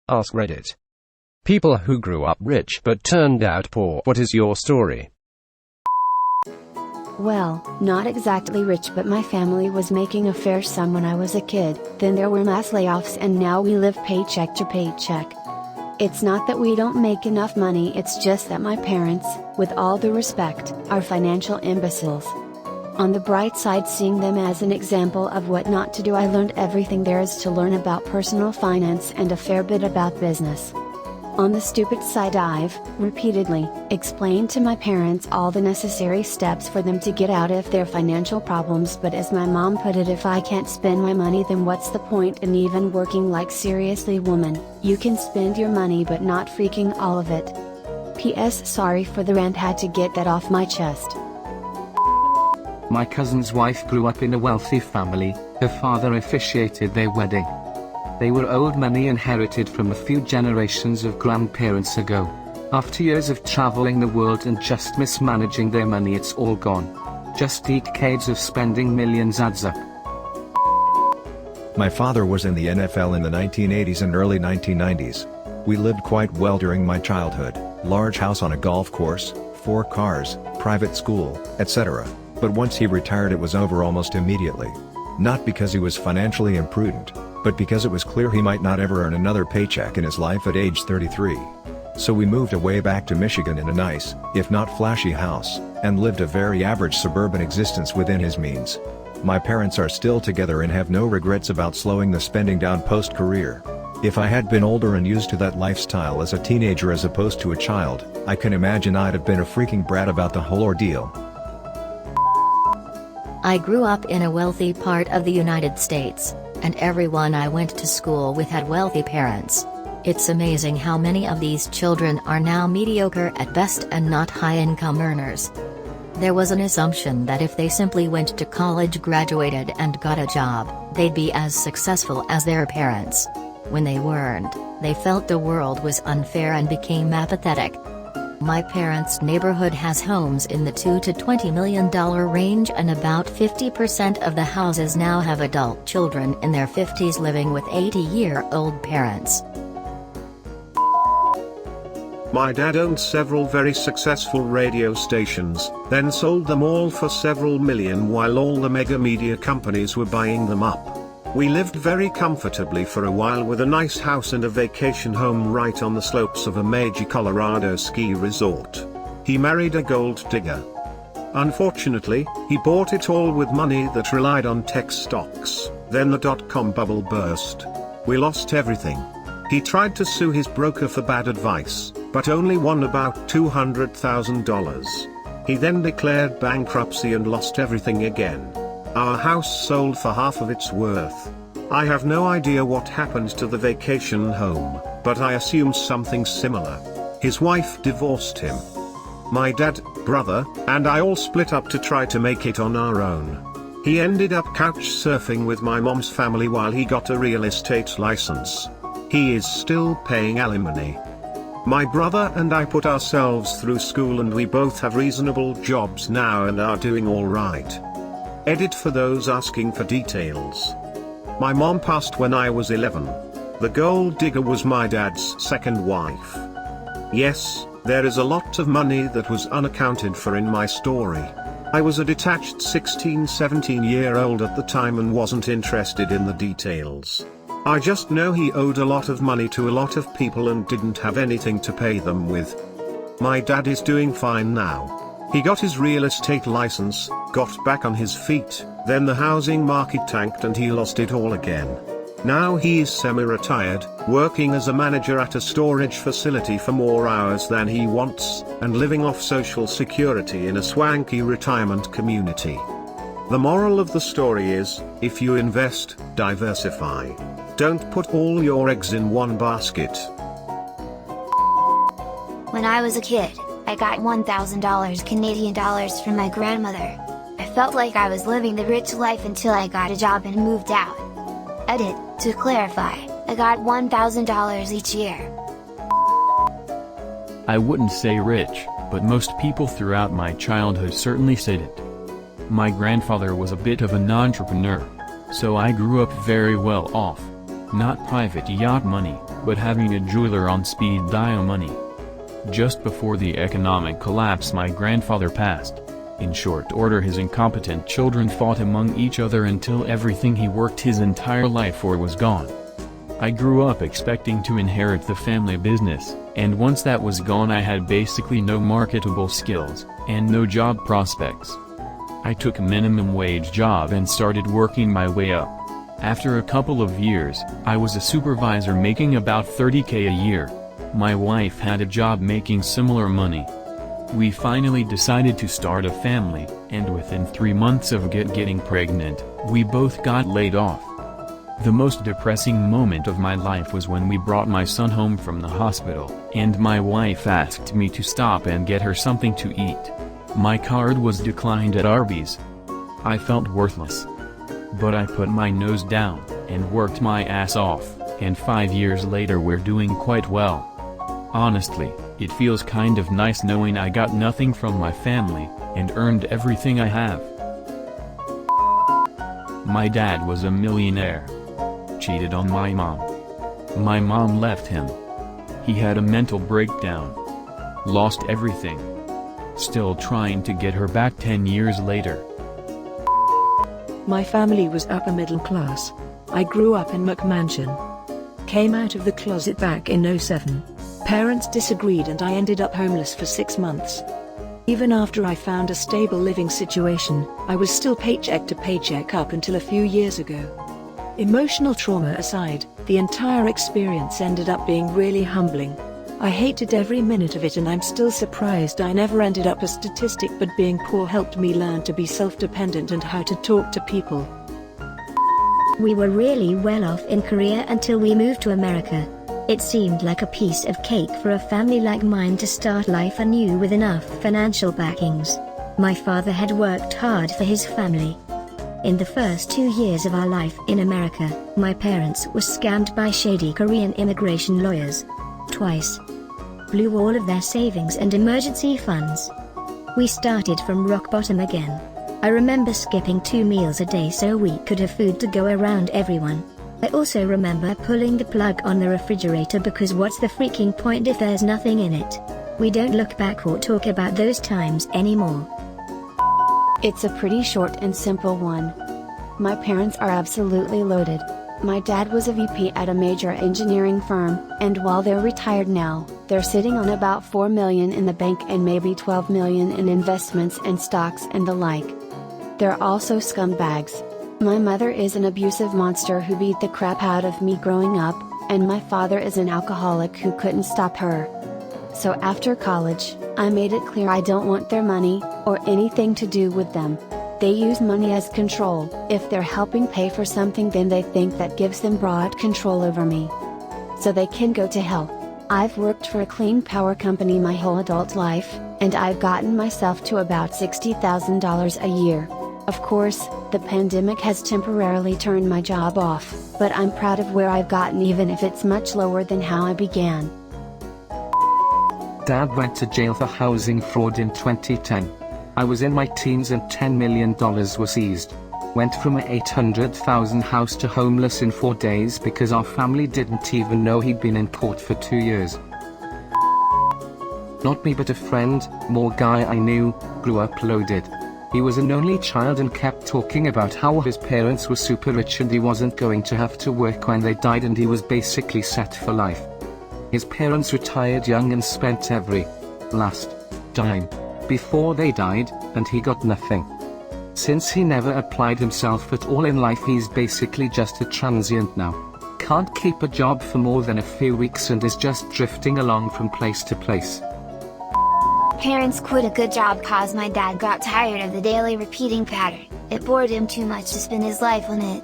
AskReddit. People who grew up rich but turned out poor. What is your story? Well, not exactly rich, but my family was making a fair sum when I was a kid, then there were mass layoffs and now we live paycheck to paycheck. It's not that we don't make enough money, it's just that my parents, with all due respect, are financial imbeciles. On the bright side, seeing them as an example of what not to do, I learned everything there is to learn about personal finance and a fair bit about business. On the stupid side, I've, repeatedly, explained to my parents all the necessary steps for them to get out of their financial problems, but as my mom put it, if I can't spend my money then what's the point in even working? Like, seriously woman, you can spend your money but not freaking all of it. PS, sorry for the rant, had to get that off my chest. My cousin's wife grew up in a wealthy family. Her father officiated their wedding. They were owed money inherited from a few generations of grandparents ago. After years of traveling the world and just mismanaging their money, it's all gone. Just decades of spending millions adds up. My father was in the NFL in the 1980s and early 1990s. We lived quite well during my childhood. Large house on a golf course, 4 cars, private school, etc. But once he retired it was over almost immediately. Not because he was financially imprudent, but because it was clear he might not ever earn another paycheck in his life at age 33. So we moved away back to Michigan in a nice, if not flashy house, and lived a very average suburban existence within his means. My parents are still together and have no regrets about slowing the spending down post-career. If I had been older and used to that lifestyle as a teenager as opposed to a child, I can imagine I'd have been a freaking brat about the whole ordeal. I grew up in a wealthy part of the United States, and everyone I went to school with had wealthy parents. It's amazing how many of these children are now mediocre at best and not high-income earners. There was an assumption that if they simply went to college, graduated and got a job, they'd be as successful as their parents. When they weren't, they felt the world was unfair and became apathetic. My parents' neighborhood has homes in the $2 to $20 million range, and about 50% of the houses now have adult children in their 50s living with 80-year-old parents. My dad owned several very successful radio stations, then sold them all for several million while all the mega media companies were buying them up. We lived very comfortably for a while with a nice house and a vacation home right on the slopes of a major Colorado ski resort. He married a gold digger. Unfortunately, he bought it all with money that relied on tech stocks. Then the dot-com bubble burst. We lost everything. He tried to sue his broker for bad advice, but only won about $200,000. He then declared bankruptcy and lost everything again. Our house sold for half of its worth. I have no idea what happened to the vacation home, but I assume something similar. His wife divorced him. My dad, brother, and I all split up to try to make it on our own. He ended up couch surfing with my mom's family while he got a real estate license. He is still paying alimony. My brother and I put ourselves through school and we both have reasonable jobs now and are doing all right. Edit for those asking for details. My mom passed when I was 11. The gold digger was my dad's second wife. Yes, there is a lot of money that was unaccounted for in my story. I was a detached 16-17-year-old at the time and wasn't interested in the details. I just know he owed a lot of money to a lot of people and didn't have anything to pay them with. My dad is doing fine now. He got his real estate license, got back on his feet, then the housing market tanked and he lost it all again. Now he is semi-retired, working as a manager at a storage facility for more hours than he wants, and living off Social Security in a swanky retirement community. The moral of the story is, if you invest, diversify. Don't put all your eggs in one basket. When I was a kid, I got $1,000 Canadian dollars from my grandmother. I felt like I was living the rich life until I got a job and moved out. Edit, to clarify, I got $1,000 each year. I wouldn't say rich, but most people throughout my childhood certainly said it. My grandfather was a bit of an entrepreneur, so I grew up very well off. Not private yacht money, but having a jeweler on speed dial money. Just before the economic collapse, my grandfather passed. In short order, his incompetent children fought among each other until everything he worked his entire life for was gone. I grew up expecting to inherit the family business, and once that was gone I had basically no marketable skills, and no job prospects. I took a minimum wage job and started working my way up. After a couple of years, I was a supervisor making about $30K a year. My wife had a job making similar money. We finally decided to start a family, and within 3 months of getting pregnant, we both got laid off. The most depressing moment of my life was when we brought my son home from the hospital, and my wife asked me to stop and get her something to eat. My card was declined at Arby's. I felt worthless. But I put my nose down, and worked my ass off, and 5 years later we're doing quite well. Honestly, it feels kind of nice knowing I got nothing from my family, and earned everything I have. My dad was a millionaire. Cheated on my mom. My mom left him. He had a mental breakdown. Lost everything. Still trying to get her back 10 years later. My family was upper middle class. I grew up in McMansion. Came out of the closet back in '07. Parents disagreed and I ended up homeless for 6 months. Even after I found a stable living situation, I was still paycheck to paycheck up until a few years ago. Emotional trauma aside, the entire experience ended up being really humbling. I hated every minute of it, and I'm still surprised I never ended up a statistic, but being poor helped me learn to be self-dependent and how to talk to people. We were really well off in Korea until we moved to America. It seemed like a piece of cake for a family like mine to start life anew with enough financial backings. My father had worked hard for his family. In the first 2 years of our life in America, my parents were scammed by shady Korean immigration lawyers. Twice. Blew all of their savings and emergency funds. We started from rock bottom again. I remember skipping 2 meals a day so we could have food to go around everyone. I also remember pulling the plug on the refrigerator because what's the freaking point if there's nothing in it? We don't look back or talk about those times anymore. It's a pretty short and simple one. My parents are absolutely loaded. My dad was a VP at a major engineering firm, and while they're retired now, they're sitting on about $4 million in the bank and maybe $12 million in investments and stocks and the like. They're also scumbags. My mother is an abusive monster who beat the crap out of me growing up, and my father is an alcoholic who couldn't stop her. So after college, I made it clear I don't want their money, or anything to do with them. They use money as control. If they're helping pay for something, then they think that gives them broad control over me. So they can go to hell. I've worked for a clean power company my whole adult life, and I've gotten myself to about $60,000 a year. Of course, the pandemic has temporarily turned my job off, but I'm proud of where I've gotten, even if it's much lower than how I began. Dad went to jail for housing fraud in 2010. I was in my teens and $10 million was seized. Went from a $800,000 house to homeless in 4 days because our family didn't even know he'd been in court for 2 years. Not me but a friend, more guy I knew, grew up loaded. He was an only child and kept talking about how his parents were super rich and he wasn't going to have to work when they died, and he was basically set for life. His parents retired young and spent every last dime before they died, and he got nothing. Since he never applied himself at all in life, he's basically just a transient now. Can't keep a job for more than a few weeks and is just drifting along from place to place. Parents quit a good job cause my dad got tired of the daily repeating pattern. It bored him too much to spend his life on it.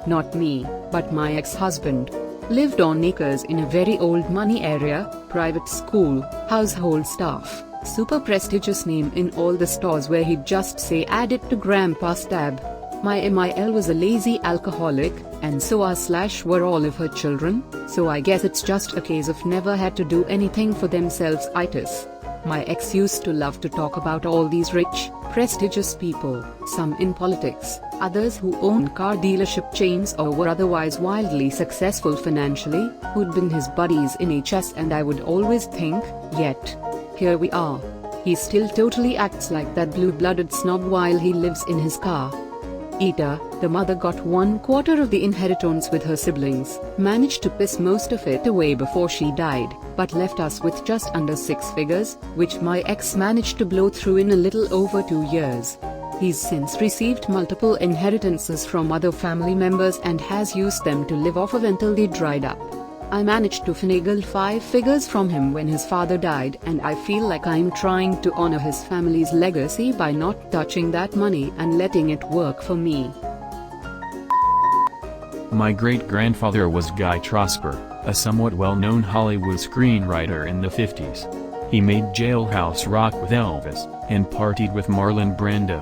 Not me, but my ex-husband. Lived on acres in a very old money area, private school, household staff, super prestigious name in all the stores where he'd just say add it to grandpa's tab. My MIL was a lazy alcoholic, and so were all of her children, so I guess it's just a case of never had to do anything for themselves itis. My ex used to love to talk about all these rich, prestigious people, some in politics, others who own car dealership chains or were otherwise wildly successful financially, who'd been his buddies in HS, and I would always think, yet here we are. He still totally acts like that blue-blooded snob while he lives in his car. Ita, the mother, got 1/4 of the inheritance with her siblings, managed to piss most of it away before she died, but left us with just under 6 figures, which my ex managed to blow through in a little over 2 years. He's since received multiple inheritances from other family members and has used them to live off of until they dried up. I managed to finagle 5 figures from him when his father died, and I feel like I'm trying to honor his family's legacy by not touching that money and letting it work for me. My great-grandfather was Guy Trosper, a somewhat well-known Hollywood screenwriter in the 50s. He made Jailhouse Rock with Elvis, and partied with Marlon Brando.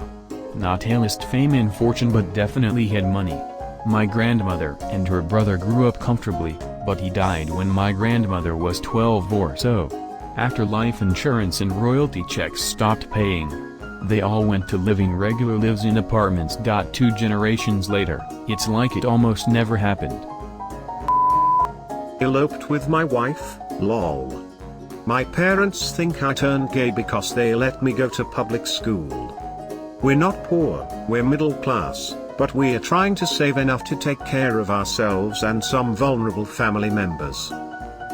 Not A-list fame and fortune, but definitely had money. My grandmother and her brother grew up comfortably, but he died when my grandmother was 12 or so. After life insurance and royalty checks stopped paying, they all went to living regular lives in apartments. 2 generations later, it's like it almost never happened. Eloped with my wife, lol. My parents think I turned gay because they let me go to public school. We're not poor, we're middle class, but we are trying to save enough to take care of ourselves and some vulnerable family members.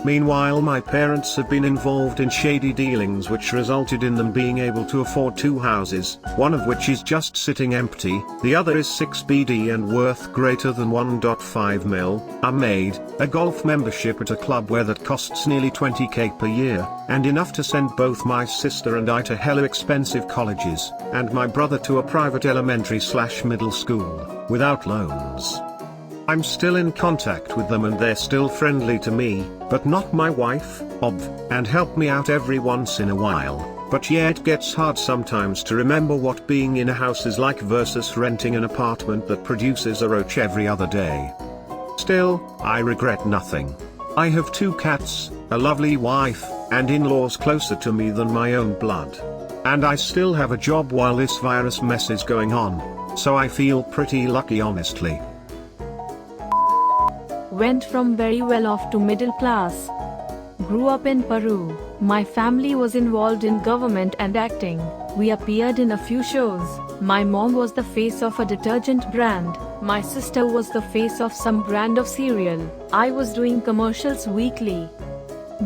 Meanwhile, my parents have been involved in shady dealings which resulted in them being able to afford 2 houses, one of which is just sitting empty, the other is 6 BD and worth greater than 1.5 mil, a maid, a golf membership at a club where that costs nearly 20k per year, and enough to send both my sister and I to hella expensive colleges, and my brother to a private elementary/middle school, without loans. I'm still in contact with them and they're still friendly to me, but not my wife, and help me out every once in a while, but yeah, it gets hard sometimes to remember what being in a house is like versus renting an apartment that produces a roach every other day. Still, I regret nothing. I have 2 cats, a lovely wife, and in-laws closer to me than my own blood. And I still have a job while this virus mess is going on, so I feel pretty lucky, honestly. Went from very well off to middle class. Grew up in Peru. My family was involved in government and acting. We appeared in a few shows. My mom was the face of a detergent brand. My sister was the face of some brand of cereal. I was doing commercials weekly.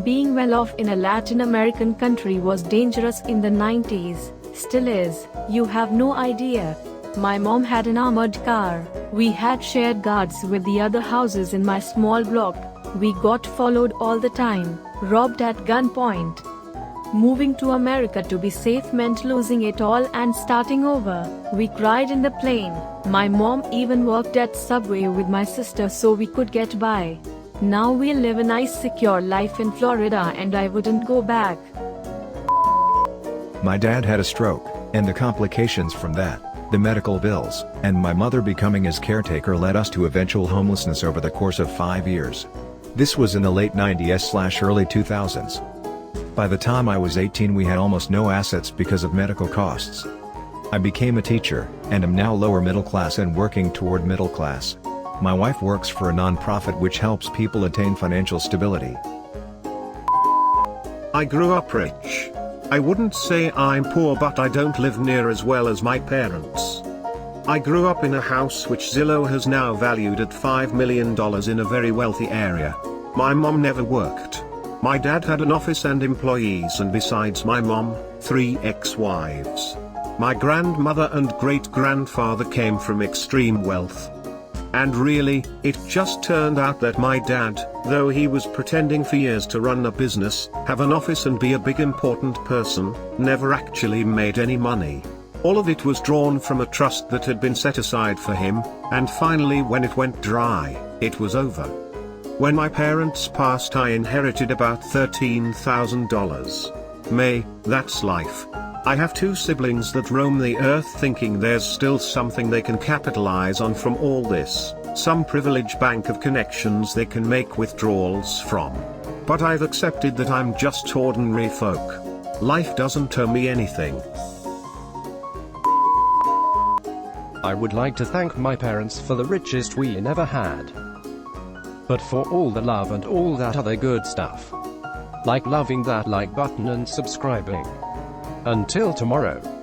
Being well off in a Latin American country was dangerous in the 90s. Still is. You have no idea. My mom had an armored car. We had shared guards with the other houses in my small block. We got followed all the time, robbed at gunpoint. Moving to America to be safe meant losing it all and starting over. We cried in the plane. My mom even worked at Subway with my sister so we could get by. Now we live a nice secure life in Florida and I wouldn't go back. My dad had a stroke, and the complications from that, the medical bills, and my mother becoming his caretaker led us to eventual homelessness over the course of 5 years. This was in the late 90s/early 2000s. By the time I was 18 we had almost no assets because of medical costs. I became a teacher, and am now lower middle class and working toward middle class. My wife works for a non-profit which helps people attain financial stability. I grew up rich. I wouldn't say I'm poor, but I don't live near as well as my parents. I grew up in a house which Zillow has now valued at $5 million in a very wealthy area. My mom never worked. My dad had an office and employees, and besides my mom, 3 ex-wives. My grandmother and great-grandfather came from extreme wealth. And really, it just turned out that my dad, though he was pretending for years to run a business, have an office and be a big important person, never actually made any money. All of it was drawn from a trust that had been set aside for him, and finally when it went dry, it was over. When my parents passed I inherited about $13,000. That's life. I have 2 siblings that roam the earth thinking there's still something they can capitalize on from all this, some privileged bank of connections they can make withdrawals from. But I've accepted that I'm just ordinary folk. Life doesn't owe me anything. I would like to thank my parents for the richest we never had, but for all the love and all that other good stuff. Like loving that like button and subscribing. Until tomorrow.